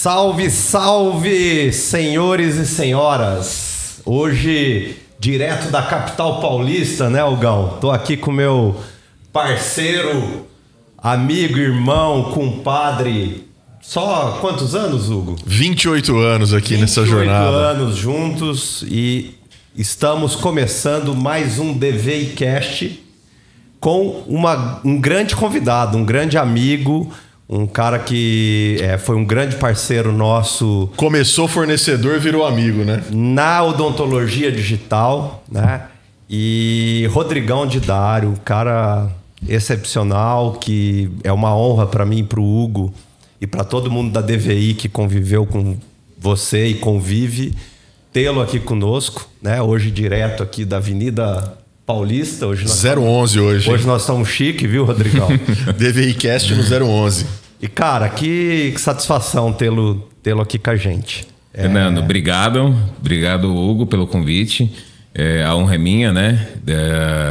Salve, salve, senhores e senhoras! Hoje, direto da capital paulista, né, Hugão? Tô aqui com meu parceiro, amigo, irmão, compadre. Só quantos anos, Hugo? 28 anos aqui nessa jornada. 28 anos juntos e estamos começando mais um DVI Cast com um grande convidado, um grande amigo, um cara que foi um grande parceiro nosso. Começou fornecedor, virou amigo, né? Na odontologia digital, né? E Rodrigão Didário, um cara excepcional, que é uma honra para mim e para o Hugo e para todo mundo da DVI que conviveu com você e convive, tê-lo aqui conosco, né? Hoje direto aqui da Avenida Paulista. Hoje nós 011 hoje. Hoje nós estamos chique, viu, Rodrigão? DVI Cast no 011. E, cara, que satisfação tê-lo aqui com a gente. Fernando, obrigado. Obrigado, Hugo, pelo convite. A honra é minha, né?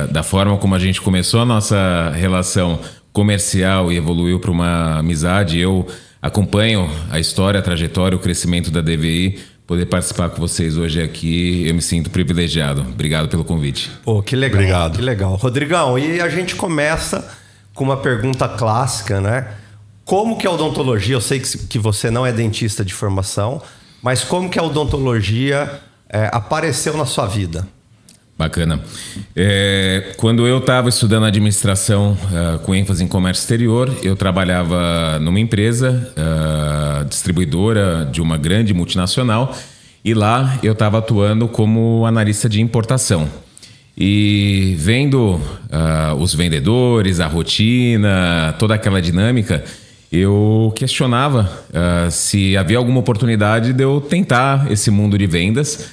Da forma como a gente começou a nossa relação comercial e evoluiu para uma amizade. Eu acompanho a história, a trajetória, o crescimento da DVI. Poder participar com vocês hoje aqui, eu me sinto privilegiado. Obrigado pelo convite. Pô, que legal. Obrigado. Que legal. Rodrigão, e a gente começa com uma pergunta clássica, né? Como que a odontologia, eu sei que você não é dentista de formação, mas como que a odontologia apareceu na sua vida? Bacana. Quando eu estava estudando administração com ênfase em comércio exterior, eu trabalhava numa empresa distribuidora de uma grande multinacional e lá eu estava atuando como analista de importação. E vendo os vendedores, a rotina, toda aquela dinâmica, eu questionava se havia alguma oportunidade de eu tentar esse mundo de vendas,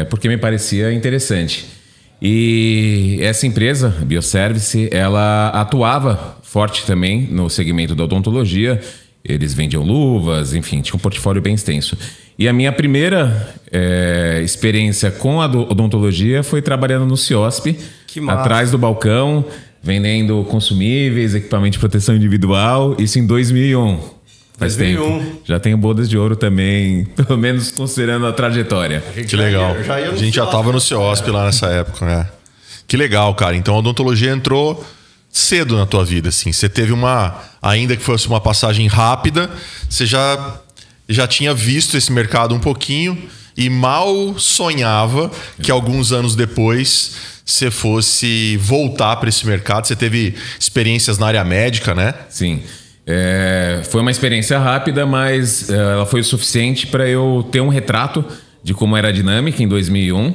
porque me parecia interessante. E essa empresa, a Bioservice, ela atuava forte também no segmento da odontologia. Eles vendiam luvas, enfim, tinha um portfólio bem extenso. E a minha primeira experiência com a odontologia foi trabalhando no CIOSP, atrás do balcão, vendendo consumíveis, equipamento de proteção individual, isso em 2001. Faz 2001. tempo. Já tenho bodas de ouro também, pelo menos considerando a trajetória. Que legal. A gente já estava no CIOSP lá nessa época, né? Que legal, cara. Então a odontologia entrou cedo na tua vida, assim. Você teve ainda que fosse uma passagem rápida, você já tinha visto esse mercado um pouquinho e mal sonhava que alguns anos depois você fosse voltar para esse mercado. Você teve experiências na área médica, né? Sim. Foi uma experiência rápida, mas ela foi o suficiente para eu ter um retrato de como era a dinâmica em 2001.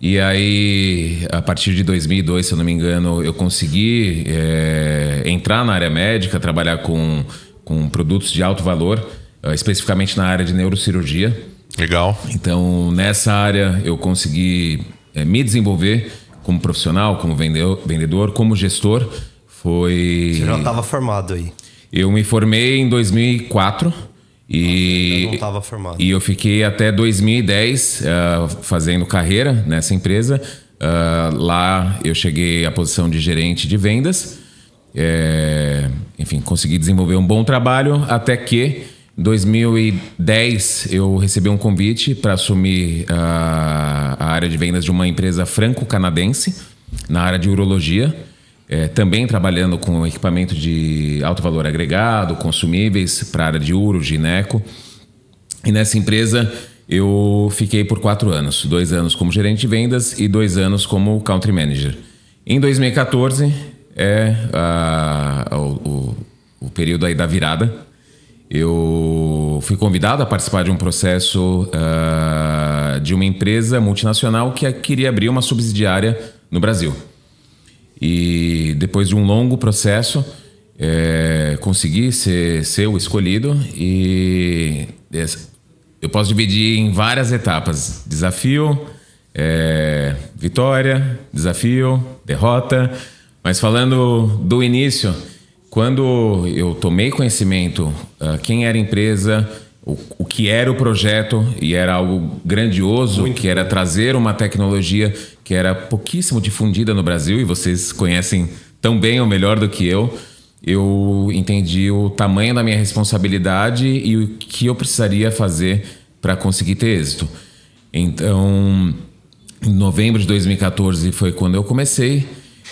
E aí, a partir de 2002, se eu não me engano, eu consegui entrar na área médica, trabalhar com produtos de alto valor, especificamente na área de neurocirurgia. Legal. Então, nessa área, eu consegui me desenvolver como profissional, como vendedor, como gestor. Você já estava formado aí? Eu me formei em 2004 e não estava formado. E eu fiquei até 2010 fazendo carreira nessa empresa. Lá eu cheguei à posição de gerente de vendas. Enfim, consegui desenvolver um bom trabalho até que em 2010 eu recebi um convite para assumir a área de vendas de uma empresa franco-canadense na área de urologia. Também trabalhando com equipamento de alto valor agregado, consumíveis para a área de uro, gineco. E nessa empresa eu fiquei por 4 anos. 2 anos como gerente de vendas e 2 anos como country manager. Em 2014, o período aí da virada, eu fui convidado a participar de um processo de uma empresa multinacional que queria abrir uma subsidiária no Brasil. E depois de um longo processo, consegui ser o escolhido. E eu posso dividir em várias etapas: desafio, vitória, desafio, derrota. Mas falando do início, quando eu tomei conhecimento quem era a empresa, o que era o projeto, e era algo grandioso, que era trazer uma tecnologia que era pouquíssimo difundida no Brasil, e vocês conhecem tão bem ou melhor do que eu, eu entendi o tamanho da minha responsabilidade e o que eu precisaria fazer para conseguir ter êxito. Então, em novembro de 2014 foi quando eu comecei,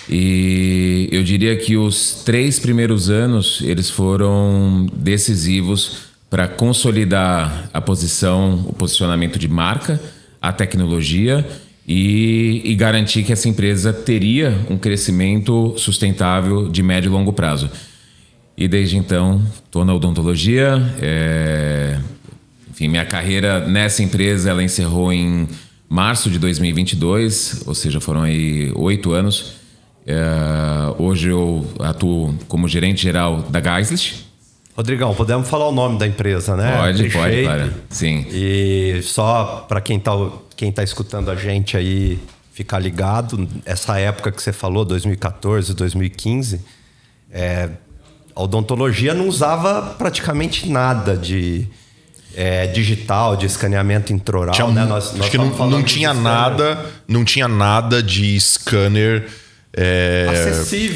e eu diria que os 3 primeiros anos eles foram decisivos para consolidar a posição, o posicionamento de marca, a tecnologia e garantir que essa empresa teria um crescimento sustentável de médio e longo prazo. E desde então estou na odontologia. Enfim, minha carreira nessa empresa ela encerrou em março de 2022, ou seja, foram aí 8 anos. Hoje eu atuo como gerente geral da Geislich. Rodrigão, podemos falar o nome da empresa, né? Pode, claro. Sim. E só para quem tá escutando a gente aí ficar ligado, essa época que você falou, 2014, 2015, a odontologia não usava praticamente nada de digital, de escaneamento intraoral, né? Acho que não tinha nada de scanner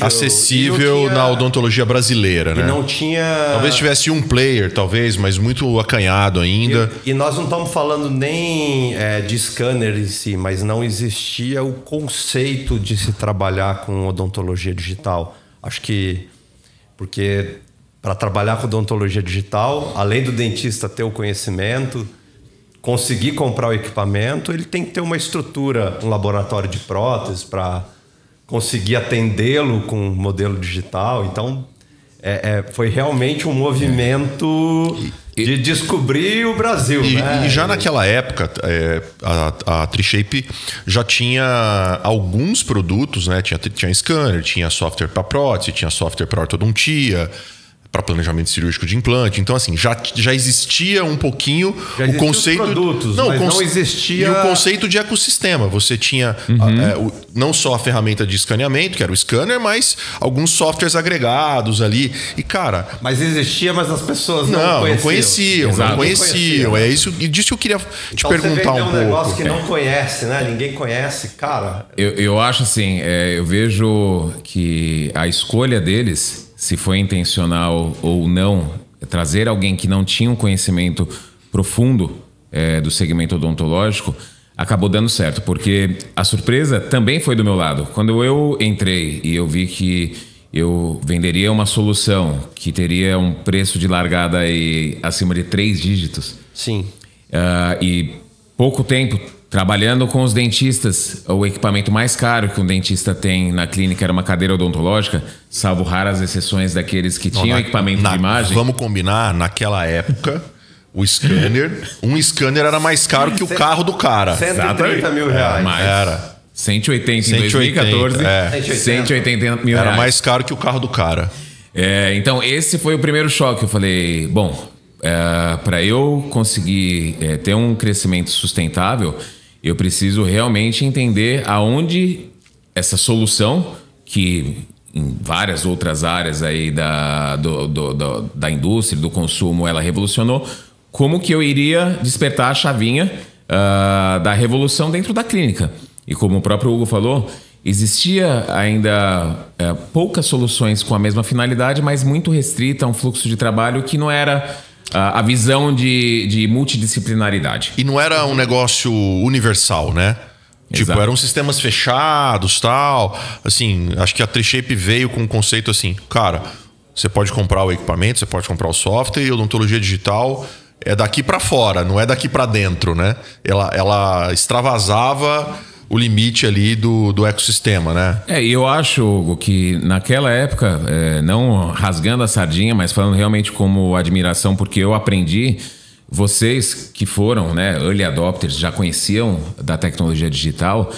acessível na odontologia brasileira, né? E não tinha... Talvez tivesse um player, mas muito acanhado ainda. E nós não estamos falando nem de scanner em si, mas não existia o conceito de se trabalhar com odontologia digital. Acho que... Porque para trabalhar com odontologia digital, além do dentista ter o conhecimento, conseguir comprar o equipamento, ele tem que ter uma estrutura, um laboratório de próteses para conseguir atendê-lo com um modelo digital. Então, foi realmente um movimento de descobrir o Brasil. E já naquela época, a Trishape já tinha alguns produtos, né? Tinha scanner, tinha software para prótese, tinha software para ortodontia, para planejamento cirúrgico de implante. Então, assim, já existia um pouquinho o conceito... Produtos, não existia... E o conceito de ecossistema. Você tinha não só a ferramenta de escaneamento, que era o scanner, mas alguns softwares agregados ali. E, cara... Mas existia, mas as pessoas não conheciam. É isso, e disso que eu queria te perguntar um pouco. Um negócio que não conhece, né? Ninguém conhece, cara. Eu acho assim, eu vejo que a escolha deles... se foi intencional ou não, trazer alguém que não tinha um conhecimento profundo do segmento odontológico, acabou dando certo, porque a surpresa também foi do meu lado. Quando eu entrei e eu vi que eu venderia uma solução que teria um preço de largada aí acima de 3 dígitos. Sim. E pouco tempo trabalhando com os dentistas, o equipamento mais caro que um dentista tem na clínica era uma cadeira odontológica, salvo raras exceções daqueles que tinham equipamento de imagem. Vamos combinar, naquela época, um scanner era mais caro que o carro do cara. 130 mil reais. Era. 180 em 2014, 180 mil reais. Era mais caro que o carro do cara. Então, esse foi o primeiro choque. Eu falei, bom, para eu conseguir ter um crescimento sustentável, eu preciso realmente entender aonde essa solução, que em várias outras áreas aí da indústria, do consumo, ela revolucionou, como que eu iria despertar a chavinha da revolução dentro da clínica. E como o próprio Hugo falou, existia ainda poucas soluções com a mesma finalidade, mas muito restrita a um fluxo de trabalho que não era... a visão de multidisciplinaridade. E não era um negócio universal, né? Exato. Tipo, eram sistemas fechados, tal. Assim, acho que a Trishape veio com um conceito assim, cara, você pode comprar o equipamento, você pode comprar o software, e odontologia digital é daqui para fora, não é daqui para dentro, né? Ela extravasava o limite ali do ecossistema, né? E eu acho, Hugo, que naquela época, não rasgando a sardinha, mas falando realmente como admiração, porque eu aprendi, vocês que foram, né, early adopters, já conheciam da tecnologia digital,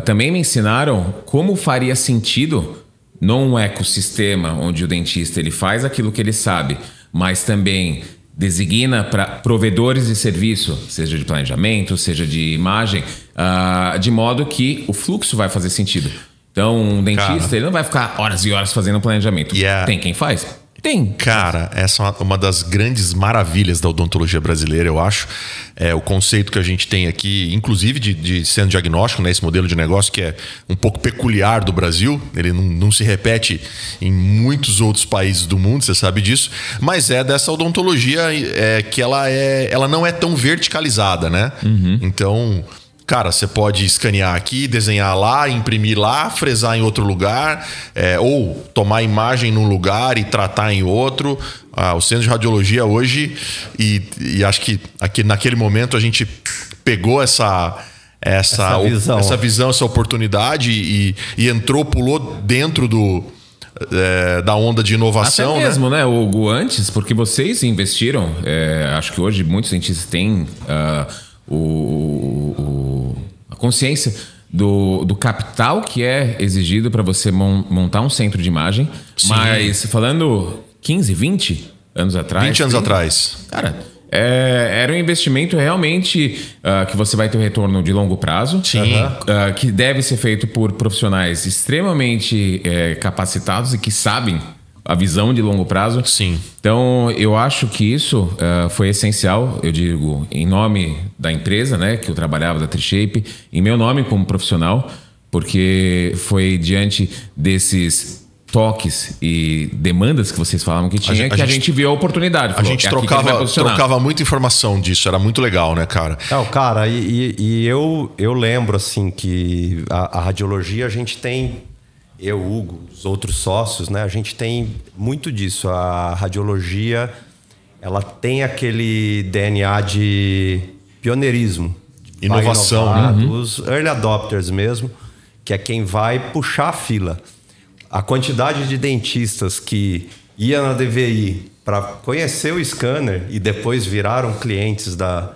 também me ensinaram como faria sentido num ecossistema onde o dentista ele faz aquilo que ele sabe, mas também designa para provedores de serviço, seja de planejamento, seja de imagem, de modo que o fluxo vai fazer sentido. Então, um dentista ele não vai ficar horas e horas fazendo planejamento. Tem quem faz. Tem. Cara, essa é uma das grandes maravilhas da odontologia brasileira, eu acho. É o conceito que a gente tem aqui, inclusive de centro diagnóstico, né? Esse modelo de negócio que é um pouco peculiar do Brasil. Ele não se repete em muitos outros países do mundo, você sabe disso. Mas é dessa odontologia que ela não é tão verticalizada, né? Então... Cara, você pode escanear aqui, desenhar lá, imprimir lá, fresar em outro lugar, ou tomar imagem num lugar e tratar em outro. O centro de radiologia hoje, e acho que aqui, naquele momento a gente pegou essa visão, essa oportunidade e pulou dentro da onda de inovação. Até mesmo, né, Hugo, antes, porque vocês investiram, acho que hoje muitos cientistas têm... a consciência do capital que é exigido para você montar um centro de imagem. Sim. Mas falando 15, 20 anos atrás... 20 anos atrás. Cara, era um investimento realmente que você vai ter um retorno de longo prazo. Sim. Que deve ser feito por profissionais extremamente capacitados e que sabem a visão de longo prazo. Sim. Então, eu acho que isso foi essencial, eu digo, em nome da empresa, né, que eu trabalhava, da Trishape, em meu nome como profissional, porque foi diante desses toques e demandas que vocês falavam que tinha, a gente viu a oportunidade. A gente trocava muita informação disso, era muito legal, né, cara? Não, cara, e eu lembro, assim, que a radiologia a gente tem... Eu, Hugo, os outros sócios, né? A gente tem muito disso. A radiologia, ela tem aquele DNA de pioneirismo. Inovação, né? Os early adopters mesmo, que é quem vai puxar a fila. A quantidade de dentistas que ia na DVI para conhecer o scanner e depois viraram clientes da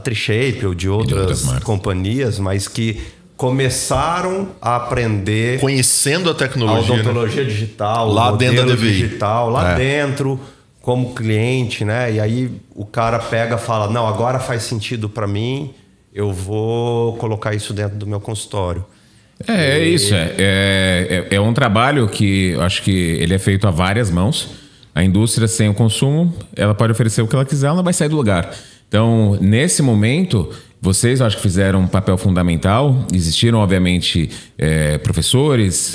Trishape ou de outras companhias, mas que... começaram a aprender... Conhecendo a tecnologia. A odontologia digital. Lá dentro da DVI. Digital, lá dentro, como cliente, né? E aí o cara pega e fala, não, agora faz sentido para mim, eu vou colocar isso dentro do meu consultório. Isso. É um trabalho que eu acho que ele é feito a várias mãos. A indústria, sem o consumo, ela pode oferecer o que ela quiser, ela não vai sair do lugar. Então, nesse momento... Vocês, eu acho que fizeram um papel fundamental. Existiram, obviamente, professores,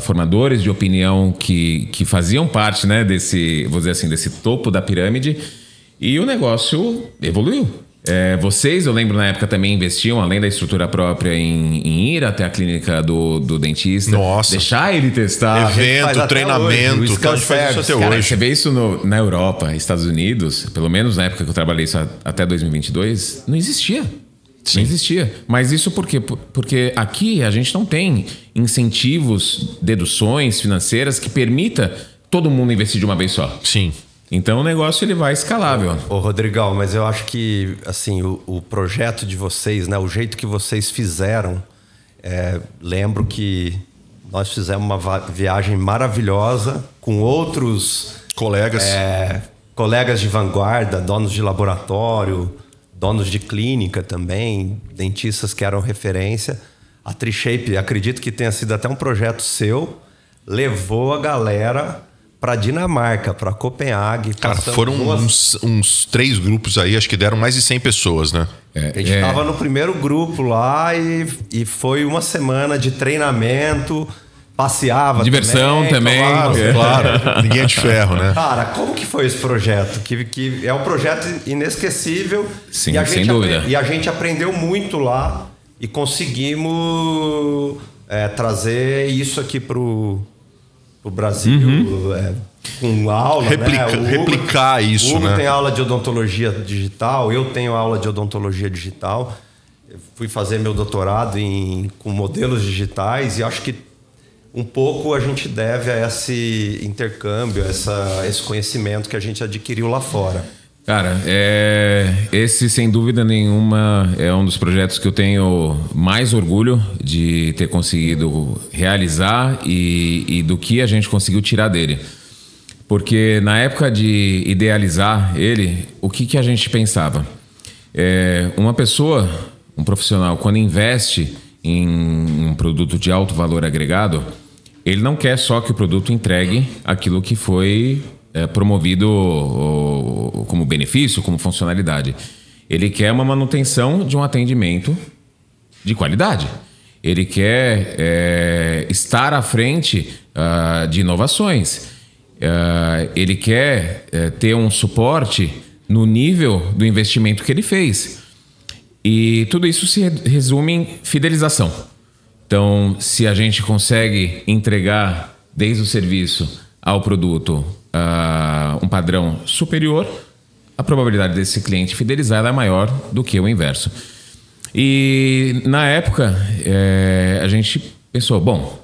formadores de opinião que faziam parte, né, desse, vou dizer assim, desse topo da pirâmide. E o negócio evoluiu. Vocês, eu lembro na época também investiam, além da estrutura própria, em ir até a clínica do dentista. Nossa. Deixar ele testar. Evento, treinamento. Hoje, a gente faz isso até hoje. Você vê isso na Europa, Estados Unidos, pelo menos na época que eu trabalhei isso até 2022, não existia. Sim. Não existia. Mas isso por quê? Porque aqui a gente não tem incentivos, deduções financeiras que permita todo mundo investir de uma vez só. Sim. Então o negócio ele vai escalável. Ô Rodrigão, mas eu acho que assim, o projeto de vocês, né, o jeito que vocês fizeram, lembro que nós fizemos uma viagem maravilhosa com outros colegas de vanguarda, donos de laboratório, donos de clínica também, dentistas que eram referência. A Trishape, acredito que tenha sido até um projeto seu, levou a galera para Dinamarca, para Copenhague. Cara, foram uns 3 grupos aí, acho que deram mais de 100 pessoas, né? A gente estava no primeiro grupo lá e foi uma semana de treinamento, passeava diversão também. Claro. Ninguém é de ferro, né? Cara, como que foi esse projeto? Que é um projeto inesquecível. Sim, sem dúvida. E a gente aprendeu muito lá e conseguimos trazer isso aqui pro Brasil, com aula, replicar isso, o Hugo né? tem aula de odontologia digital, eu tenho aula de odontologia digital. Eu fui fazer meu doutorado com modelos digitais e acho que um pouco a gente deve a esse intercâmbio, esse conhecimento que a gente adquiriu lá fora. Cara, esse sem dúvida nenhuma é um dos projetos que eu tenho mais orgulho de ter conseguido realizar e do que a gente conseguiu tirar dele. Porque na época de idealizar ele, o que a gente pensava? Uma pessoa, um profissional, quando investe em um produto de alto valor agregado, ele não quer só que o produto entregue aquilo que foi promovido como benefício, como funcionalidade. Ele quer uma manutenção de um atendimento de qualidade. Ele quer estar à frente de inovações. Ele quer ter um suporte no nível do investimento que ele fez. E tudo isso se resume em fidelização. Então, se a gente consegue entregar desde o serviço ao produto um padrão superior, a probabilidade desse cliente fidelizar é maior do que o inverso. E na época, a gente pensou, bom,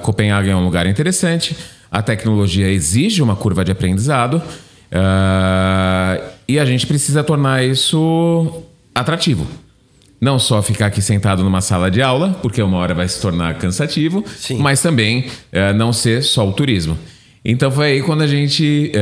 Copenhague é um lugar interessante, a tecnologia exige uma curva de aprendizado e a gente precisa tornar isso atrativo. Não só ficar aqui sentado numa sala de aula, porque uma hora vai se tornar cansativo, sim, mas também não ser só o turismo. Então foi aí quando a gente,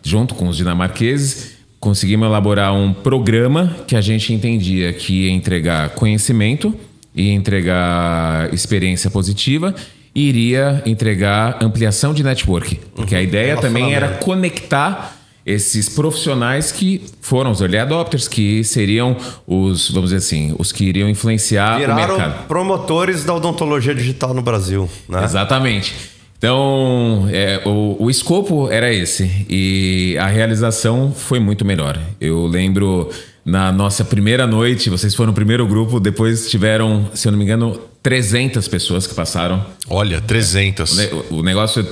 junto com os dinamarqueses, conseguimos elaborar um programa que a gente entendia que ia entregar conhecimento, ia entregar experiência positiva e iria entregar ampliação de network. Porque a ideia também era conectar esses profissionais que foram os early adopters, que seriam os, vamos dizer assim, os que iriam influenciar o mercado. Viraram promotores da odontologia digital no Brasil, né? Exatamente. Então, o escopo era esse e a realização foi muito melhor. Eu lembro, na nossa primeira noite, vocês foram o primeiro grupo, depois tiveram, se eu não me engano, 300 pessoas que passaram. Olha, 300. O negócio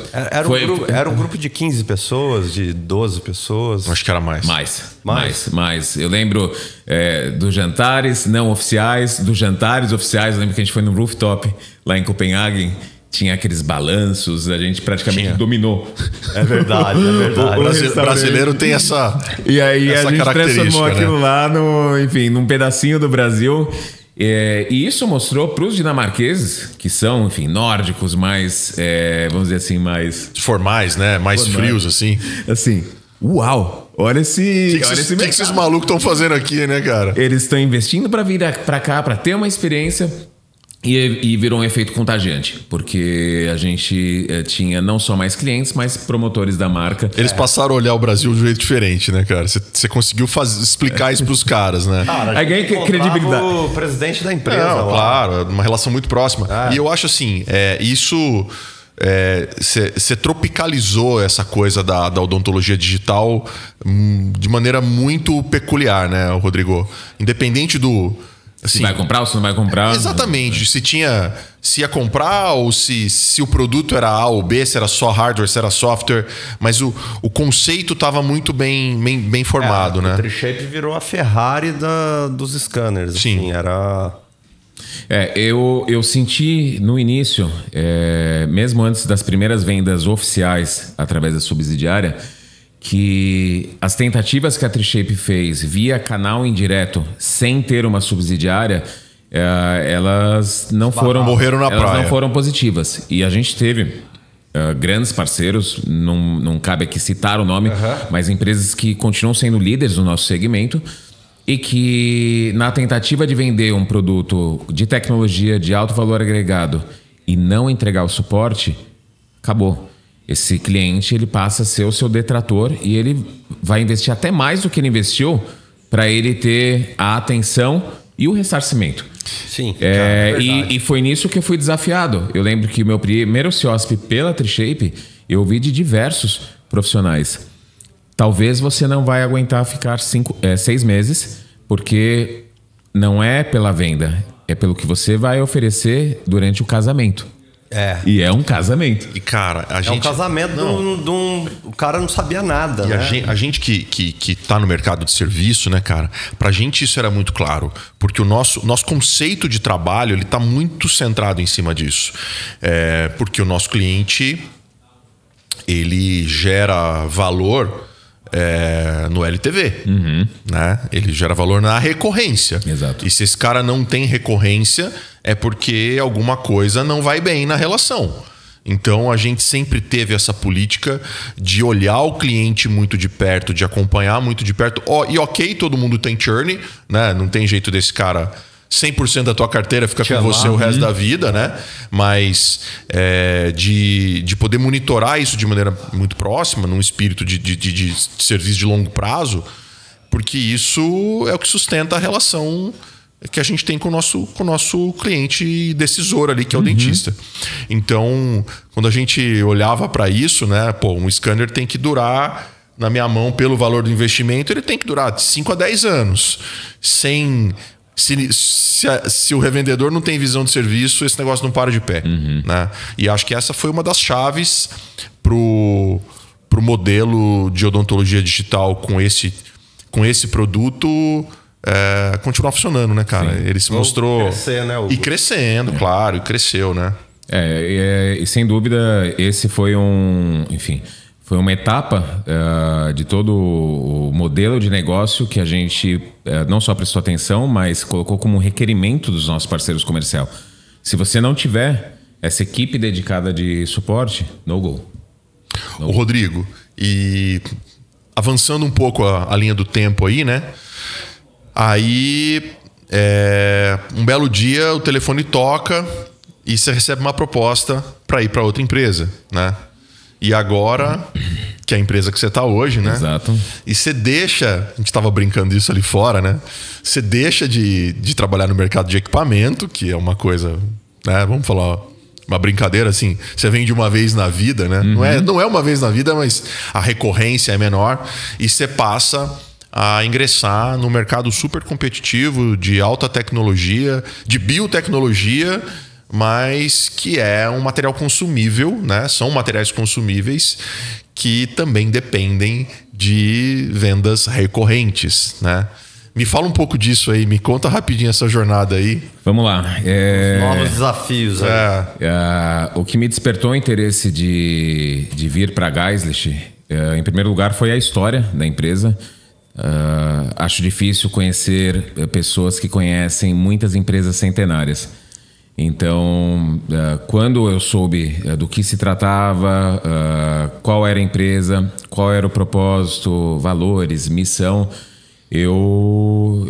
era um grupo de 15 pessoas, de 12 pessoas? Acho que era mais. Mais. Eu lembro dos jantares não oficiais, dos jantares oficiais. Eu lembro que a gente foi no rooftop lá em Copenhague. Tinha aqueles balanços, a gente praticamente dominou. É verdade. O brasileiro tem essa E aí essa a gente transformou aquilo lá num pedacinho do Brasil. E isso mostrou para os dinamarqueses, que são, enfim, nórdicos, mais, vamos dizer assim, mais... formais, né? Mais frios, assim. Assim, uau! Olha esse mercado. O que esses malucos estão fazendo aqui, né, cara? Eles estão investindo para vir para cá, para ter uma experiência... E virou um efeito contagiante, porque a gente tinha não só mais clientes, mas promotores da marca. Eles passaram a olhar o Brasil de um jeito diferente, né, cara? Você conseguiu explicar isso pros caras, né? Cara, aí ganha credibilidade. O presidente da empresa. Não, claro, uma relação muito próxima. E eu acho assim, isso... Você tropicalizou essa coisa da odontologia digital de maneira muito peculiar, né, Rodrigo? Independente do... Assim, se vai comprar ou se não vai comprar. Exatamente. Se ia comprar ou se o produto era A ou B, se era só hardware, se era software. Mas o conceito estava muito bem formado, né? O Trishape virou a Ferrari dos scanners. Sim. Assim, era... Eu senti no início, mesmo antes das primeiras vendas oficiais através da subsidiária, que as tentativas que a Trishape fez via canal indireto, sem ter uma subsidiária, elas não foram... Morreram na praia. Elas não foram positivas. E a gente teve grandes parceiros, não cabe aqui citar o nome, mas empresas que continuam sendo líderes no nosso segmento e que, na tentativa de vender um produto de tecnologia de alto valor agregado e não entregar o suporte, acabou. Esse cliente ele passa a ser o seu detrator e ele vai investir até mais do que ele investiu para ele ter a atenção e o ressarcimento. Sim. E foi nisso que eu fui desafiado. Eu lembro que o meu primeiro CIOSP pela Trishape, eu ouvi de diversos profissionais. Talvez você não vai aguentar ficar 6 meses, porque não é pela venda, é pelo que você vai oferecer durante o casamento. E é um casamento. E, cara, a gente... É um casamento de um... O cara não sabia nada, e né? A gente que tá no mercado de serviço, né, cara? Pra gente isso era muito claro. Porque o nosso conceito de trabalho, ele tá muito centrado em cima disso. Porque o nosso cliente, ele gera valor... no LTV, né? Ele gera valor na recorrência. Exato. E se esse cara não tem recorrência, é porque alguma coisa não vai bem na relação. Então a gente sempre teve essa política de olhar o cliente muito de perto, de acompanhar muito de perto. E ok, todo mundo tem churn, né? Não tem jeito desse cara 100% da tua carteira fica com você o resto da vida, né? Mas de poder monitorar isso de maneira muito próxima, num espírito de serviço de longo prazo, porque isso é o que sustenta a relação que a gente tem com o nosso cliente decisor ali, que é o dentista. Então, quando a gente olhava para isso, né? Pô, um scanner tem que durar, na minha mão, pelo valor do investimento, ele tem que durar de 5 a 10 anos. Se o revendedor não tem visão de serviço, esse negócio não para de pé. Né? E acho que essa foi uma das chaves pro modelo de odontologia digital com esse produto continuar funcionando, né, cara? Sim. Ele se mostrou... Crescer, né, Hugo? E crescendo, claro, e cresceu, né? E sem dúvida, esse foi foi uma etapa de todo o modelo de negócio que a gente não só prestou atenção, mas colocou como um requerimento dos nossos parceiros comerciais. Se você não tiver essa equipe dedicada de suporte, no go. O Rodrigo, e avançando um pouco a linha do tempo aí, né? Aí, um belo dia, o telefone toca e você recebe uma proposta para ir para outra empresa, né? E agora, que é a empresa que você está hoje, né? Exato. E você deixa, a gente estava brincando disso ali fora, né? Você deixa de trabalhar no mercado de equipamento, que é uma coisa, né? Vamos falar, uma brincadeira assim, você vende uma vez na vida, né? Não é uma vez na vida, mas a recorrência é menor. E você passa a ingressar no mercado super competitivo de alta tecnologia, de biotecnologia, mas que é um material consumível, né? São materiais consumíveis que também dependem de vendas recorrentes, né? Me fala um pouco disso aí, me conta rapidinho essa jornada aí. Vamos lá. Novos desafios. O que me despertou o interesse de vir para a Geislich, em primeiro lugar, foi a história da empresa. Acho difícil conhecer pessoas que conhecem muitas empresas centenárias. Então, quando eu soube do que se tratava, qual era a empresa, qual era o propósito, valores, missão, eu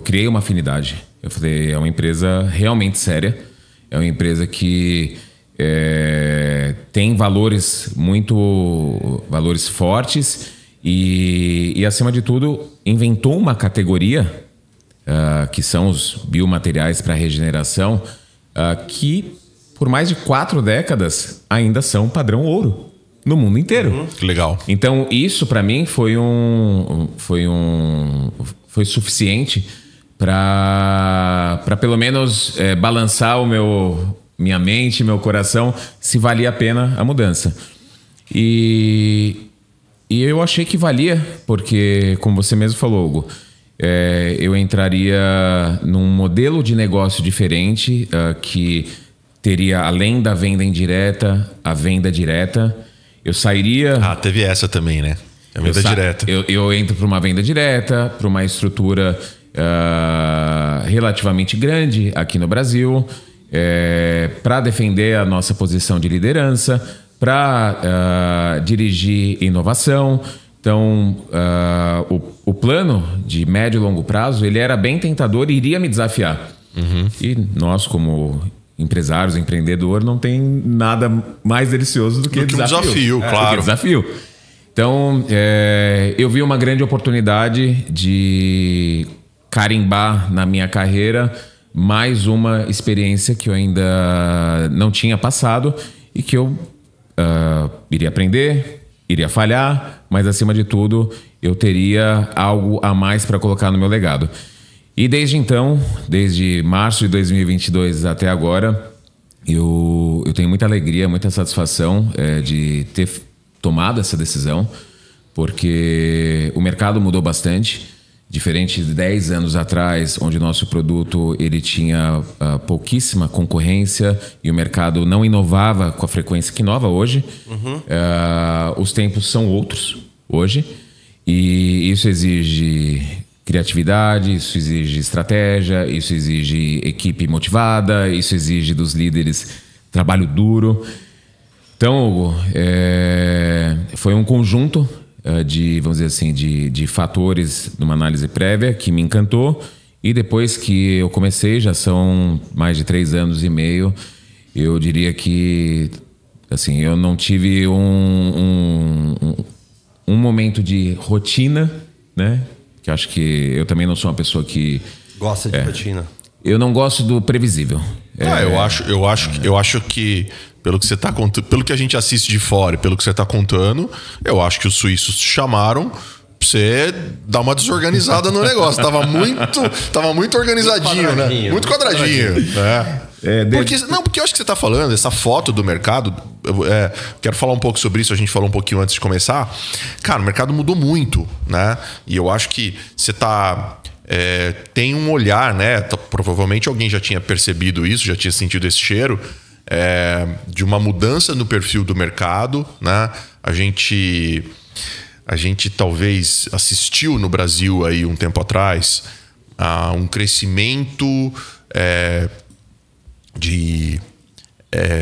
criei uma afinidade. Eu falei, é uma empresa realmente séria, é uma empresa que tem valores fortes e, acima de tudo, inventou uma categoria que são os biomateriais para regeneração, que por mais de 4 décadas ainda são padrão ouro no mundo inteiro. Que legal. Então isso para mim foi suficiente para pelo menos balançar minha mente, meu coração, se valia a pena a mudança. E eu achei que valia, porque, como você mesmo falou, Hugo, eu entraria num modelo de negócio diferente, que teria, além da venda indireta, a venda direta. Eu sairia... teve essa também, né? A venda direta. Eu entro para uma venda direta, para uma estrutura relativamente grande aqui no Brasil, para defender a nossa posição de liderança, para dirigir inovação. Então, o plano de médio e longo prazo, ele era bem tentador e iria me desafiar. E nós, como empresários, empreendedor, não tem nada mais delicioso do que desafio. Claro. Desafio. Então, eu vi uma grande oportunidade de carimbar na minha carreira mais uma experiência que eu ainda não tinha passado e que eu iria aprender, iria falhar, mas acima de tudo eu teria algo a mais para colocar no meu legado. E desde então, desde março de 2022 até agora, eu tenho muita alegria, muita satisfação de ter tomado essa decisão, porque o mercado mudou bastante. Diferente de 10 anos atrás, onde o nosso produto ele tinha pouquíssima concorrência e o mercado não inovava com a frequência que inova hoje. Os tempos são outros hoje e isso exige criatividade, isso exige estratégia, isso exige equipe motivada, isso exige dos líderes trabalho duro. Então, Hugo, foi um conjunto vamos dizer assim, de fatores numa análise prévia que me encantou E depois que eu comecei, já são mais de 3 anos e meio, eu diria que assim, eu não tive um momento de rotina, né? Que acho que eu também não sou uma pessoa que gosta de rotina. Eu não gosto do previsível. Eu acho que pelo que você tá contando, pelo que a gente assiste de fora, e pelo que você tá contando, eu acho que os suíços te chamaram pra você dar uma desorganizada no negócio. Tava muito organizadinho, né? Muito quadradinho. Porque eu acho que você tá falando, essa foto do mercado, quero falar um pouco sobre isso, a gente falou um pouquinho antes de começar. Cara, o mercado mudou muito, né? E eu acho que você tem um olhar, né? Provavelmente alguém já tinha percebido isso, já tinha sentido esse cheiro de uma mudança no perfil do mercado, né? A gente talvez assistiu no Brasil aí um tempo atrás a um crescimento de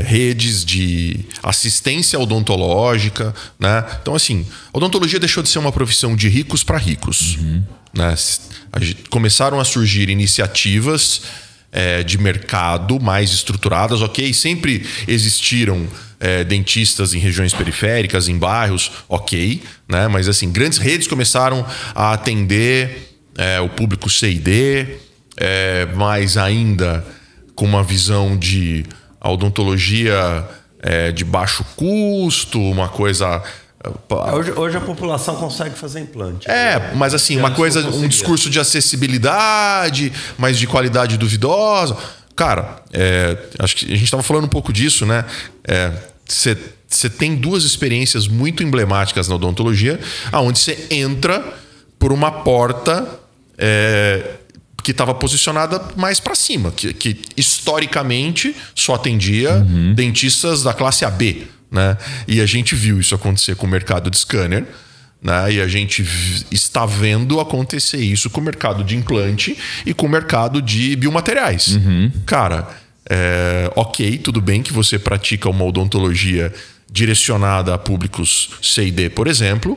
redes de assistência odontológica, né? Então, assim, a odontologia deixou de ser uma profissão de ricos para ricos. Né? Começaram a surgir iniciativas de mercado mais estruturadas, ok? Sempre existiram dentistas em regiões periféricas, em bairros, ok, né? Mas assim, grandes redes começaram a atender o público C e D, mas ainda com uma visão de odontologia de baixo custo, uma coisa... Hoje a população consegue fazer implante. Mas assim, uma coisa, um discurso de acessibilidade, mas de qualidade duvidosa. Cara, acho que a gente estava falando um pouco disso, né? Você tem 2 experiências muito emblemáticas na odontologia, onde você entra por uma porta que estava posicionada mais para cima, que historicamente só atendia dentistas da classe AB. Né? E a gente viu isso acontecer com o mercado de scanner, né? E a gente está vendo acontecer isso com o mercado de implante e com o mercado de biomateriais. Cara, ok, tudo bem que você pratica uma odontologia direcionada a públicos C e D, por exemplo,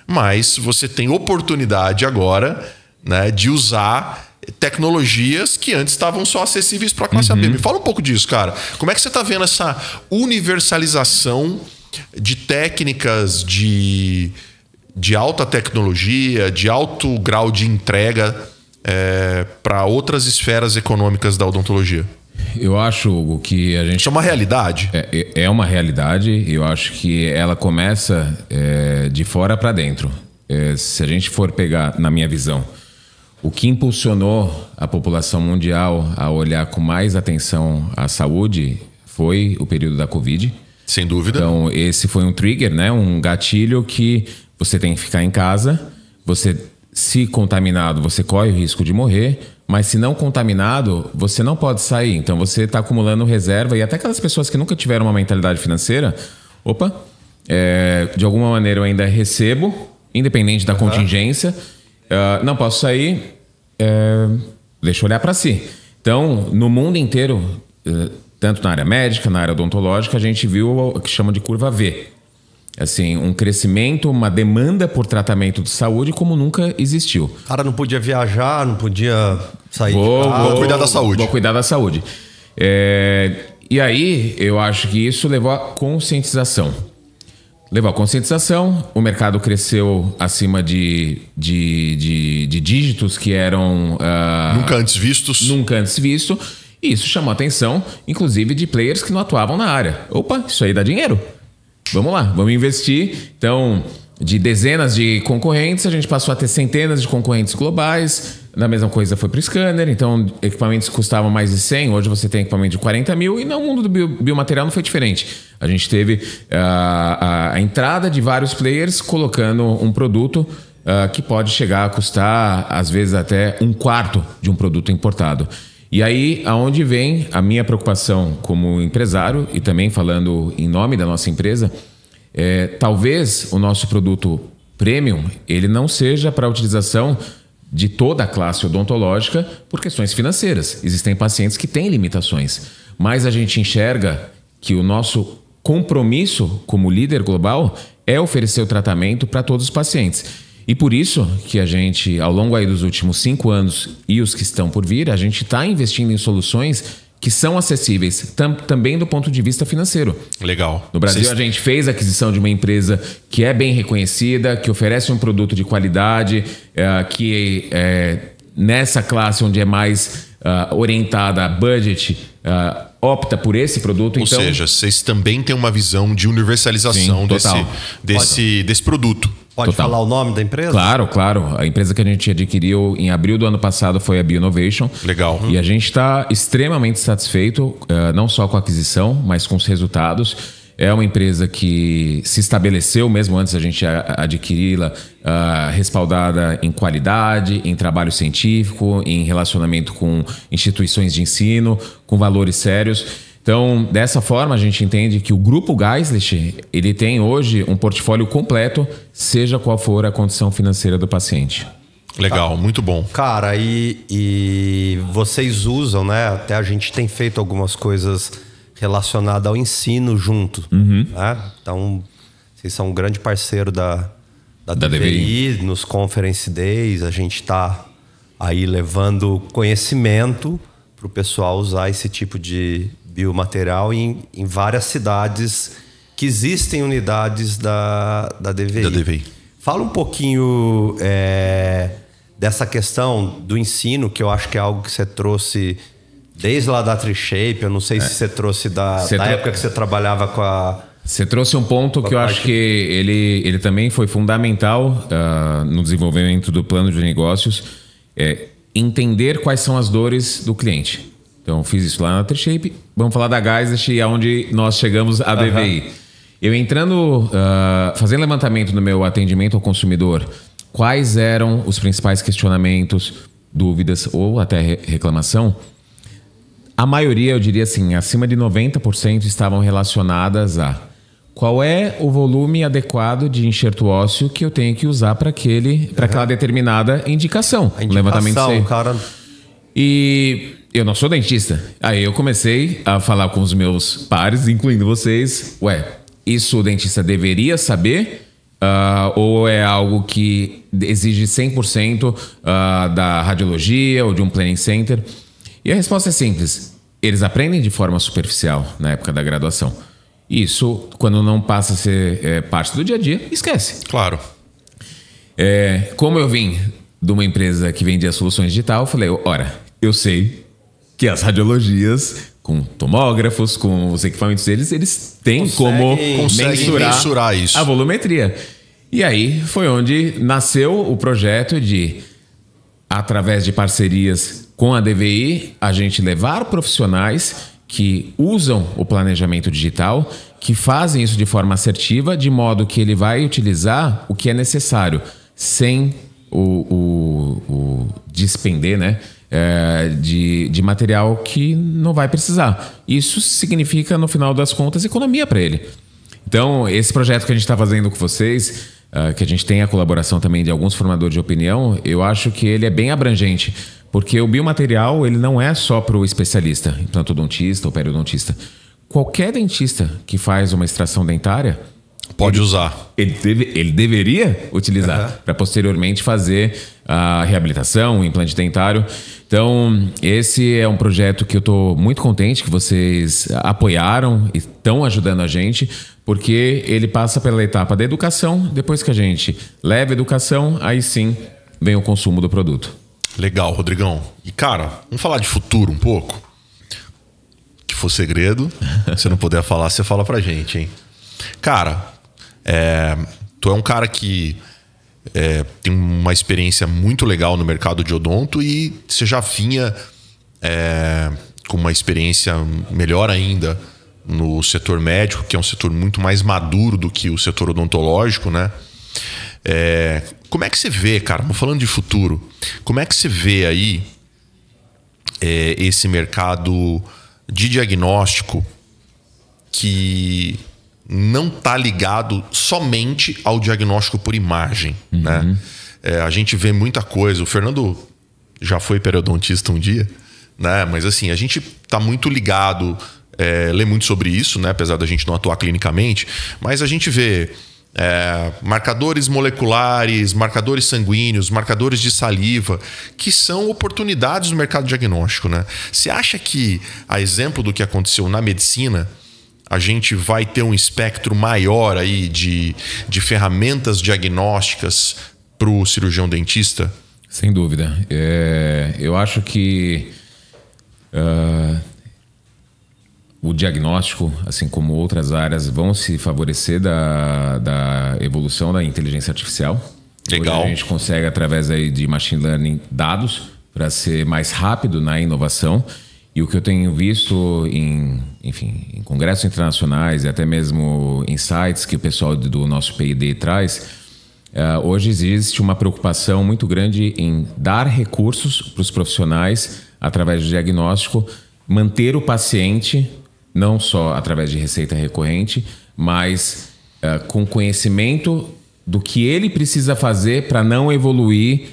mas você tem oportunidade agora, né, de usar tecnologias que antes estavam só acessíveis para a classe AB. Me fala um pouco disso, cara. Como é que você está vendo essa universalização de técnicas de alta tecnologia, de alto grau de entrega para outras esferas econômicas da odontologia? Eu acho, Hugo, que a gente... Isso é uma realidade? É uma realidade. Eu acho que ela começa de fora para dentro. Se a gente for pegar, na minha visão, o que impulsionou a população mundial a olhar com mais atenção à saúde foi o período da Covid. Sem dúvida. Então, esse foi um trigger, né? Um gatilho que você tem que ficar em casa. Você, se contaminado, você corre o risco de morrer. Mas se não contaminado, você não pode sair. Então, você está acumulando reserva. E até aquelas pessoas que nunca tiveram uma mentalidade financeira... de alguma maneira eu ainda recebo, independente da contingência... não posso sair, deixa eu olhar para si. Então, no mundo inteiro, tanto na área médica, na área odontológica, a gente viu o que chama de curva V. Assim, um crescimento, uma demanda por tratamento de saúde como nunca existiu. O cara não podia viajar, não podia sair de casa. Vou cuidar da saúde. Vou cuidar da saúde. E aí, eu acho que isso levou à conscientização. O mercado cresceu acima de dígitos que eram... nunca antes vistos. E isso chamou a atenção, inclusive, de players que não atuavam na área. Isso aí dá dinheiro. Vamos lá, vamos investir. Então, de dezenas de concorrentes, a gente passou a ter centenas de concorrentes globais. Na mesma coisa foi para o scanner. Então, equipamentos que custavam mais de 100, hoje você tem equipamento de 40 mil. E no mundo do biomaterial não foi diferente. A gente teve a entrada de vários players colocando um produto que pode chegar a custar, às vezes, até 1/4 de um produto importado. E aí, aonde vem a minha preocupação como empresário, e também falando em nome da nossa empresa, talvez o nosso produto premium ele não seja para a utilização de toda a classe odontológica por questões financeiras. Existem pacientes que têm limitações, mas a gente enxerga que o nosso compromisso como líder global é oferecer o tratamento para todos os pacientes. E por isso que a gente, ao longo aí dos últimos 5 anos e os que estão por vir, a gente está investindo em soluções que são acessíveis também do ponto de vista financeiro. Legal. No Brasil, a gente fez a aquisição de uma empresa que é bem reconhecida, que oferece um produto de qualidade, que nessa classe onde é mais orientada a budget, opta por esse produto. Ou seja, vocês também têm uma visão de universalização desse produto. Pode falar o nome da empresa? Claro, claro. A empresa que a gente adquiriu em abril do ano passado foi a Bionovation. Legal. E a gente está extremamente satisfeito, não só com a aquisição, mas com os resultados. É uma empresa que se estabeleceu, mesmo antes da gente adquiri-la, respaldada em qualidade, em trabalho científico, em relacionamento com instituições de ensino, com valores sérios. Então, dessa forma, a gente entende que o Grupo Geislich, ele tem hoje um portfólio completo, seja qual for a condição financeira do paciente. Legal, muito bom. Cara, e vocês usam, né? Até a gente tem feito algumas coisas relacionadas ao ensino junto. Né? Então, vocês são um grande parceiro da DVI, nos Conference Days. A gente está aí levando conhecimento para o pessoal usar esse tipo de biomaterial em várias cidades que existem unidades da DVI. Fala um pouquinho dessa questão do ensino, que eu acho que é algo que você trouxe desde lá da Trishape. Eu não sei se você trouxe da época que você trabalhava com a... Você trouxe um ponto que eu acho que ele também foi fundamental no desenvolvimento do plano de negócios, entender quais são as dores do cliente. Então, fiz isso lá na Trishape. Vamos falar da Geislich, aonde nós chegamos à DVI. Eu entrando, fazendo levantamento no meu atendimento ao consumidor, quais eram os principais questionamentos, dúvidas ou até reclamação? A maioria, eu diria assim, acima de 90% estavam relacionadas a qual é o volume adequado de enxerto ósseo que eu tenho que usar para aquela determinada indicação. Levantamento cara. E eu não sou dentista. Aí eu comecei a falar com os meus pares, incluindo vocês. Isso o dentista deveria saber? Ou é algo que exige 100% da radiologia ou de um planning center? E a resposta é simples. Eles aprendem de forma superficial na época da graduação. Isso, quando não passa a ser parte do dia a dia, esquece. Claro. Como eu vim de uma empresa que vendia soluções digital, eu falei, eu sei que as radiologias, com tomógrafos, com os equipamentos deles, eles têm como mensurar isso. A volumetria. E aí foi onde nasceu o projeto de, através de parcerias com a DVI, a gente levar profissionais que usam o planejamento digital, que fazem isso de forma assertiva, de modo que ele vai utilizar o que é necessário, sem o despender, né? De material que não vai precisar. Isso significa, no final das contas, economia para ele. Então, esse projeto que a gente está fazendo com vocês, que a gente tem a colaboração também de alguns formadores de opinião, eu acho que ele é bem abrangente, porque o biomaterial ele não é só para o especialista, implantodontista ou periodontista. Qualquer dentista que faz uma extração dentária pode usar. Ele deveria utilizar para posteriormente fazer a reabilitação, o implante dentário. Então, esse é um projeto que eu estou muito contente que vocês apoiaram e estão ajudando a gente, porque ele passa pela etapa da educação. Depois que a gente leva a educação, aí sim vem o consumo do produto. Legal, Rodrigão. E, cara, vamos falar de futuro um pouco? Que for segredo. Se não puder falar, você fala pra gente, hein? Cara, tu é um cara que tem uma experiência muito legal no mercado de odonto e você já vinha com uma experiência melhor ainda no setor médico, que é um setor muito mais maduro do que o setor odontológico, né? Como é que você vê, cara, falando de futuro, como é que você vê aí esse mercado de diagnóstico que não está ligado somente ao diagnóstico por imagem, né? A gente vê muita coisa. O Fernando já foi periodontista um dia, né? Mas assim, a gente está muito ligado, lê muito sobre isso, né? Apesar da gente não atuar clinicamente, mas a gente vê marcadores moleculares, marcadores sanguíneos, marcadores de saliva, que são oportunidades no mercado diagnóstico, né? Você acha que, a exemplo do que aconteceu na medicina, a gente vai ter um espectro maior aí de ferramentas diagnósticas para o cirurgião dentista? Sem dúvida. Eu acho que o diagnóstico, assim como outras áreas, vão se favorecer da evolução da inteligência artificial. Legal. Hoje a gente consegue, através aí de machine learning, dados para ser mais rápido na inovação. E o que eu tenho visto em congressos internacionais e até mesmo em sites que o pessoal do nosso P&D traz, hoje existe uma preocupação muito grande em dar recursos para os profissionais através do diagnóstico, manter o paciente não só através de receita recorrente, mas com conhecimento do que ele precisa fazer para não evoluir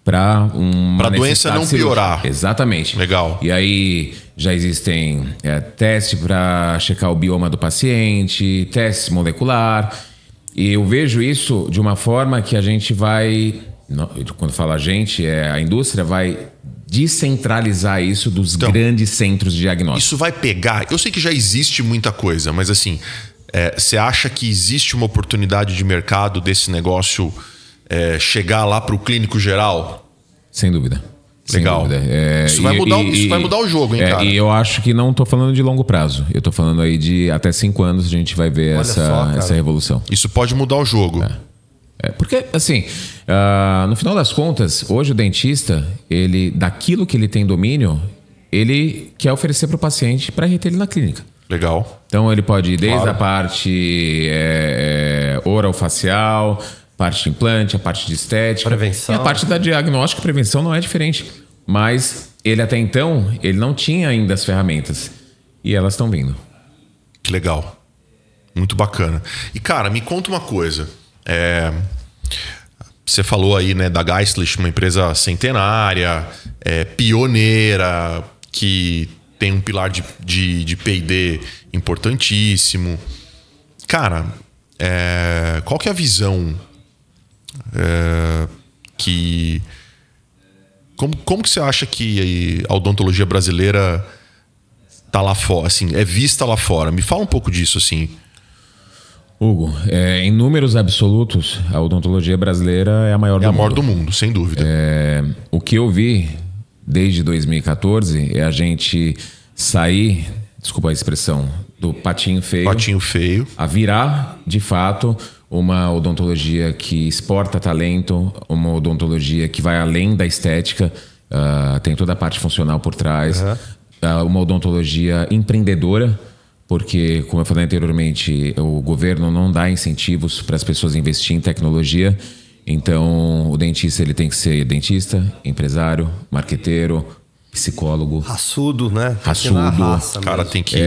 para uma a doença não piorar. Exatamente. Legal. E aí já existem testes para checar o bioma do paciente, testes molecular. E eu vejo isso de uma forma que a gente vai... Quando fala a gente, a indústria vai descentralizar isso dos grandes centros de diagnóstico. Isso vai pegar... Eu sei que já existe muita coisa, mas assim, você acha que existe uma oportunidade de mercado desse negócio chegar lá para o clínico geral? Sem dúvida. Legal. Sem dúvida. Isso vai mudar o jogo, hein, cara? E eu acho que não estou falando de longo prazo. Eu estou falando aí de até 5 anos a gente vai ver essa revolução. Isso pode mudar o jogo. Porque, assim, no final das contas, hoje o dentista, daquilo que ele tem domínio, ele quer oferecer para o paciente para reter ele na clínica. Legal. Então ele pode ir desde a parte orofacial, parte de implante, a parte de estética. Prevenção. E a parte da diagnóstica e prevenção não é diferente. Mas ele até então, ele não tinha ainda as ferramentas. E elas estão vindo. Que legal. Muito bacana. E, cara, me conta uma coisa. Você falou aí, né, da Geistlich, uma empresa centenária, pioneira, que tem um pilar de P&D importantíssimo. Cara, qual que é a visão como que você acha que a odontologia brasileira tá lá fora, assim, é vista lá fora? Me fala um pouco disso, assim. Hugo, em números absolutos, a odontologia brasileira é a maior do mundo. É a maior do mundo, sem dúvida. O que eu vi desde 2014 é a gente sair, desculpa a expressão, do patinho feio, a virar, de fato, uma odontologia que exporta talento, uma odontologia que vai além da estética, tem toda a parte funcional por trás, uma odontologia empreendedora, porque, como eu falei anteriormente, o governo não dá incentivos para as pessoas investirem em tecnologia. Então, o dentista ele tem que ser dentista, empresário, marqueteiro, psicólogo. Raçudo, né? Raçudo. O cara tem que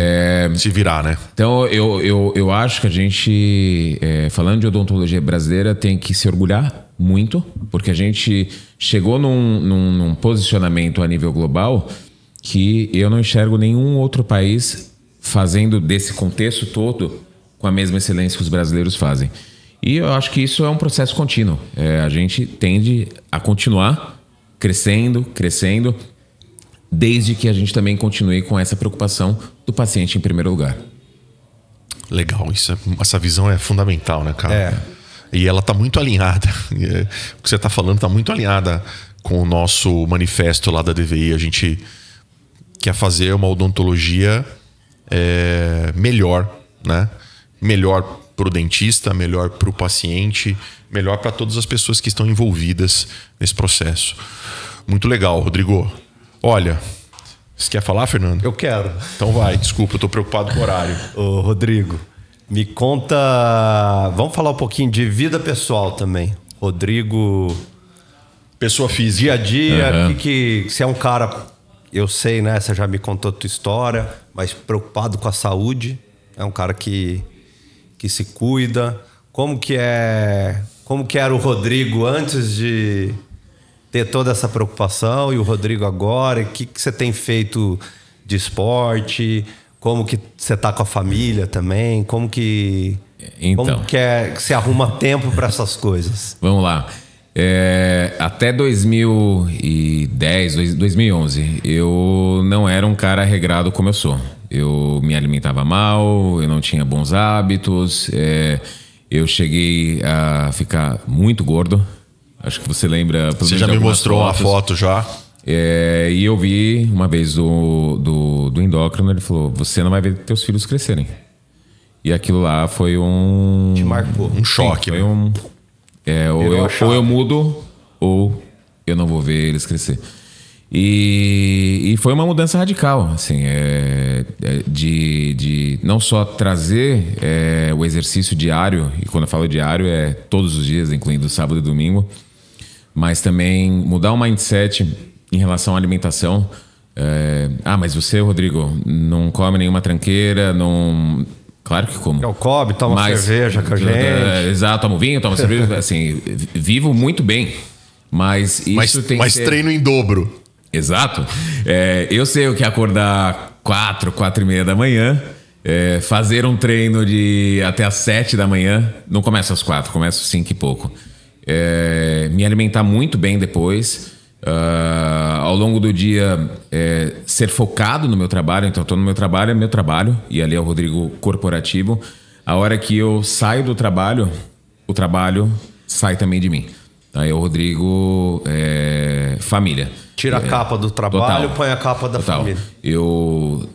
se virar, né? Então, eu acho que a gente, falando de odontologia brasileira, tem que se orgulhar muito, porque a gente chegou num posicionamento a nível global que eu não enxergo nenhum outro país fazendo desse contexto todo com a mesma excelência que os brasileiros fazem. E eu acho que isso é um processo contínuo. A gente tende a continuar crescendo, desde que a gente também continue com essa preocupação do paciente em primeiro lugar. Legal, essa visão é fundamental, né, cara? E ela está muito alinhada. O que você está falando está muito alinhada com o nosso manifesto lá da DVI. A gente quer fazer uma odontologia melhor, né? Melhor para o dentista, melhor para o paciente, melhor para todas as pessoas que estão envolvidas nesse processo. Muito legal, Rodrigo. Olha, você quer falar, Fernando? Eu quero. Então vai, desculpa, eu tô preocupado com o horário. Ô, Rodrigo, me conta... Vamos falar um pouquinho de vida pessoal também. Rodrigo... Pessoa física. Dia a dia, que você é um cara... Eu sei, né? Você já me contou a tua história, mas preocupado com a saúde. É um cara que se cuida. Como que era o Rodrigo antes de ter toda essa preocupação e o Rodrigo agora? O que você tem feito de esporte? Como que você tá com a família também? Como que Então, como que você arruma tempo para essas coisas? Vamos lá. Até 2010, 2011, eu não era um cara regrado como eu sou. Eu me alimentava mal, eu não tinha bons hábitos, eu cheguei a ficar muito gordo. Acho que você lembra... Você já me mostrou uma foto já. E eu vi uma vez do endócrino, ele falou, você não vai ver teus filhos crescerem. E aquilo lá foi um... Te marcou. Um choque. Foi um... ou eu mudo, ou eu não vou ver eles crescer. E foi uma mudança radical, assim, de não só trazer o exercício diário, e quando eu falo diário é todos os dias, incluindo sábado e domingo, mas também mudar o mindset em relação à alimentação. Mas você, Rodrigo, não come nenhuma tranqueira, não... Claro que como. Eu come, toma cerveja com a gente. Exato, tomo vinho, tomo cerveja. Assim, vivo muito bem. Mas isso tem que ser... treino em dobro. Exato. Eu sei o que é acordar 4h30 da manhã, fazer um treino de até às 7 da manhã. Não começo às 4, começo às 5 e pouco. Me alimentar muito bem depois. Ao longo do dia, ser focado no meu trabalho. Então, estou no meu trabalho, é meu trabalho. E ali é o Rodrigo corporativo. A hora que eu saio do trabalho, o trabalho sai também de mim. Aí é o Rodrigo família. Tira a capa do trabalho, total, põe a capa da família. Eu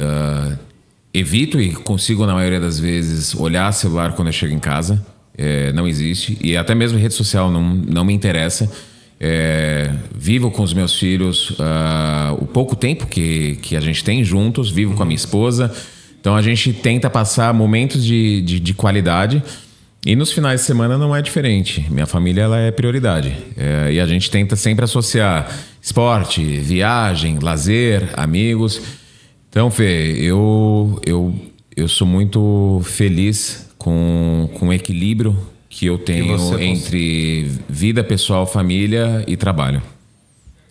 evito e consigo, na maioria das vezes, olhar celular quando eu chego em casa. Não existe. E até mesmo rede social não me interessa. Vivo com os meus filhos o pouco tempo que a gente tem juntos, vivo com a minha esposa. Então a gente tenta passar momentos de qualidade. E nos finais de semana não é diferente. Minha família ela é prioridade. E a gente tenta sempre associar esporte, viagem, lazer, amigos. Então, Fê, eu sou muito feliz com o equilíbrio que eu tenho entre vida pessoal, família e trabalho.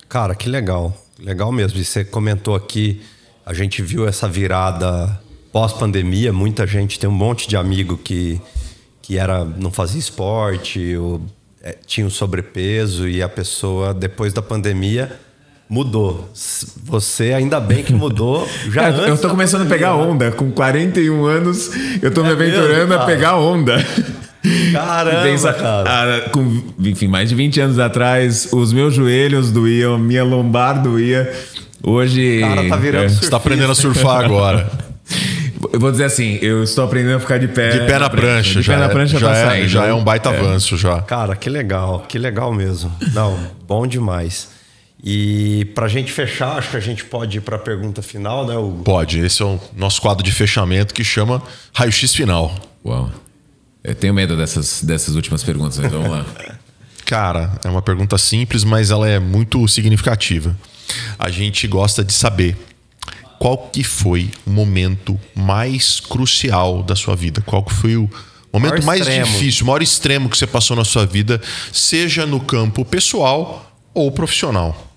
Cara, que legal. Legal mesmo. E você comentou aqui, a gente viu essa virada pós-pandemia. Muita gente, tem um monte de amigo que não fazia esporte, ou tinha um sobrepeso, e a pessoa, depois da pandemia, mudou. Você, ainda bem que mudou. Já eu tô começando a pegar onda. Com 41 anos, eu tô me aventurando a pegar onda. Caramba, cara. Enfim, mais de 20 anos atrás, os meus joelhos doíam, minha lombar doía. Hoje... Cara, tá virando surfista. Você tá aprendendo a surfar agora. Eu vou dizer assim, eu estou aprendendo a ficar de pé. De pé na prancha. De pé na prancha tá saindo. Já é um baita avanço já. Cara, que legal mesmo. Não, bom demais. E pra gente fechar, acho que a gente pode ir pra pergunta final, né, Hugo? Pode, esse é o nosso quadro de fechamento que chama Raio-X Final. Uau. Eu tenho medo dessas últimas perguntas, mas vamos lá. Cara, é uma pergunta simples, mas ela é muito significativa. A gente gosta de saber qual que foi o momento mais crucial da sua vida? Qual que foi o momento mais difícil, o maior extremo que você passou na sua vida, seja no campo pessoal ou profissional?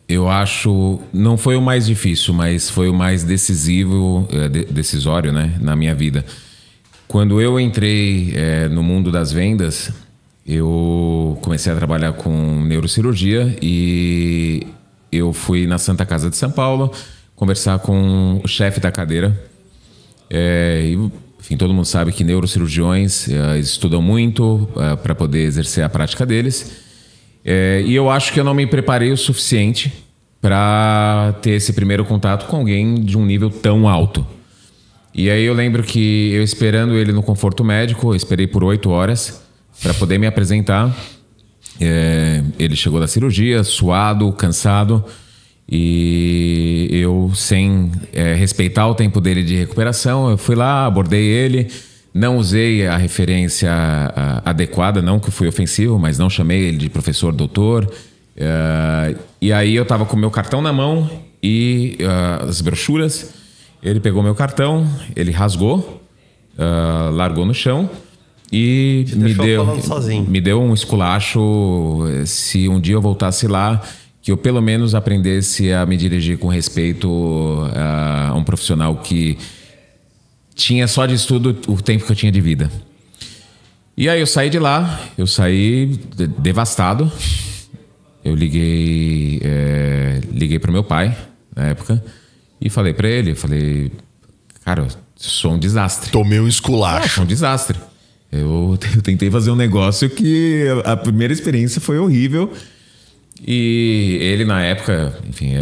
Eu acho... Não foi o mais difícil, mas foi o mais decisivo, decisório, né, na minha vida. Quando eu entrei no mundo das vendas... Eu comecei a trabalhar com neurocirurgia e eu fui na Santa Casa de São Paulo conversar com o chefe da cadeira. Enfim, todo mundo sabe que neurocirurgiões estudam muito para poder exercer a prática deles. E eu acho que eu não me preparei o suficiente para ter esse primeiro contato com alguém de um nível tão alto. E aí eu lembro que eu esperando ele no conforto médico, eu esperei por 8 horas... para poder me apresentar. Ele chegou da cirurgia, suado, cansado, e eu, sem respeitar o tempo dele de recuperação, eu fui lá, abordei ele, não usei a referência adequada, não que fui ofensivo, mas não chamei ele de professor, doutor. E aí eu estava com o meu cartão na mão e as brochuras. Ele pegou meu cartão, ele rasgou, largou no chão, e me deu um esculacho. Se um dia eu voltasse lá, que eu pelo menos aprendesse a me dirigir com respeito a um profissional que tinha só de estudo o tempo que eu tinha de vida. E aí eu saí de lá, eu saí devastado. Eu liguei pro meu pai, na época, e falei pra ele, cara, eu sou um desastre. Tomei um esculacho. Sou um desastre. Eu tentei fazer um negócio que a primeira experiência foi horrível. E ele, na época, enfim,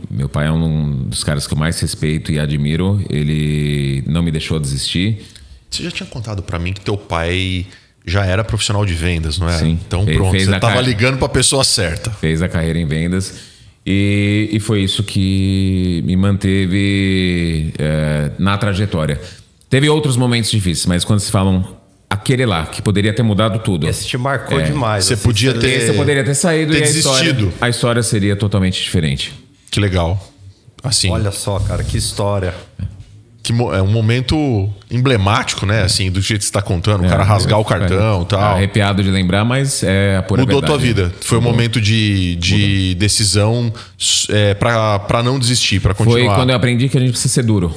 meu pai é um dos caras que eu mais respeito e admiro. Ele não me deixou desistir. Você já tinha contado pra mim que teu pai já era profissional de vendas, não é? Sim. Então pronto, você tava ligando pra pessoa certa. Fez a carreira em vendas. E foi isso que me manteve na trajetória. Teve outros momentos difíceis, mas quando se falam aquele lá, que poderia ter mudado tudo. Esse te marcou demais. Você podia ter... Você poderia ter saído e desistido. A história seria totalmente diferente. Que legal. Assim, olha só, cara, que história. Que é um momento emblemático, né? Assim, do jeito que você está contando. O cara rasgar o cartão e tal. Arrepiado de lembrar, mas é a pura Mudou verdade. tua vida. Foi um momento de decisão para não desistir, para continuar. Foi quando eu aprendi que a gente precisa ser duro.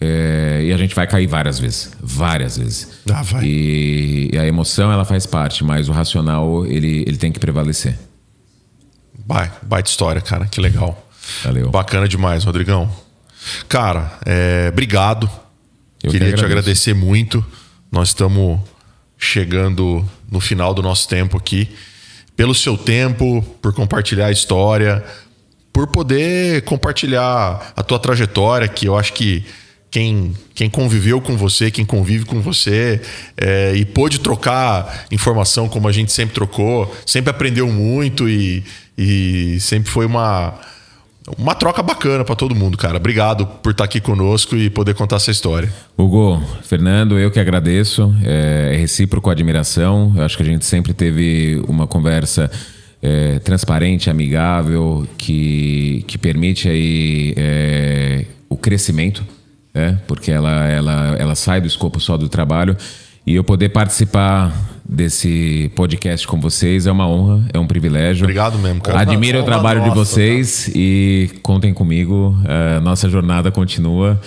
E a gente vai cair várias vezes. Várias vezes. Vai. E a emoção, ela faz parte, mas o racional, ele tem que prevalecer. Baita história, cara. Que legal. Valeu. Bacana demais, Rodrigão. Cara, obrigado. Queria te agradecer muito. Nós estamos chegando no final do nosso tempo aqui. Pelo seu tempo, por compartilhar a história, por poder compartilhar a tua trajetória, que eu acho que quem conviveu com você, quem convive com você e pôde trocar informação como a gente sempre trocou, sempre aprendeu muito e sempre foi uma troca bacana para todo mundo, cara. Obrigado por estar aqui conosco e poder contar essa história. Hugo, Fernando, eu que agradeço. É recíproco a admiração. Eu acho que a gente sempre teve uma conversa transparente, amigável, que permite aí o crescimento, porque ela sai do escopo só do trabalho. E eu poder participar desse podcast com vocês é uma honra, é um privilégio. Obrigado mesmo, cara. Admiro o trabalho de vocês, tá? E contem comigo. A nossa jornada continua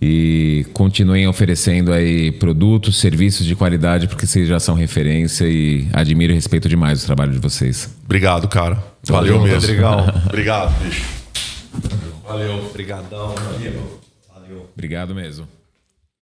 e continuem oferecendo aí produtos, serviços de qualidade, porque vocês já são referência e admiro e respeito demais o trabalho de vocês. Obrigado, cara. Valeu mesmo. Rodrigão. Obrigado, bicho. Valeu. Obrigadão, amigo. Valeu. Obrigado mesmo.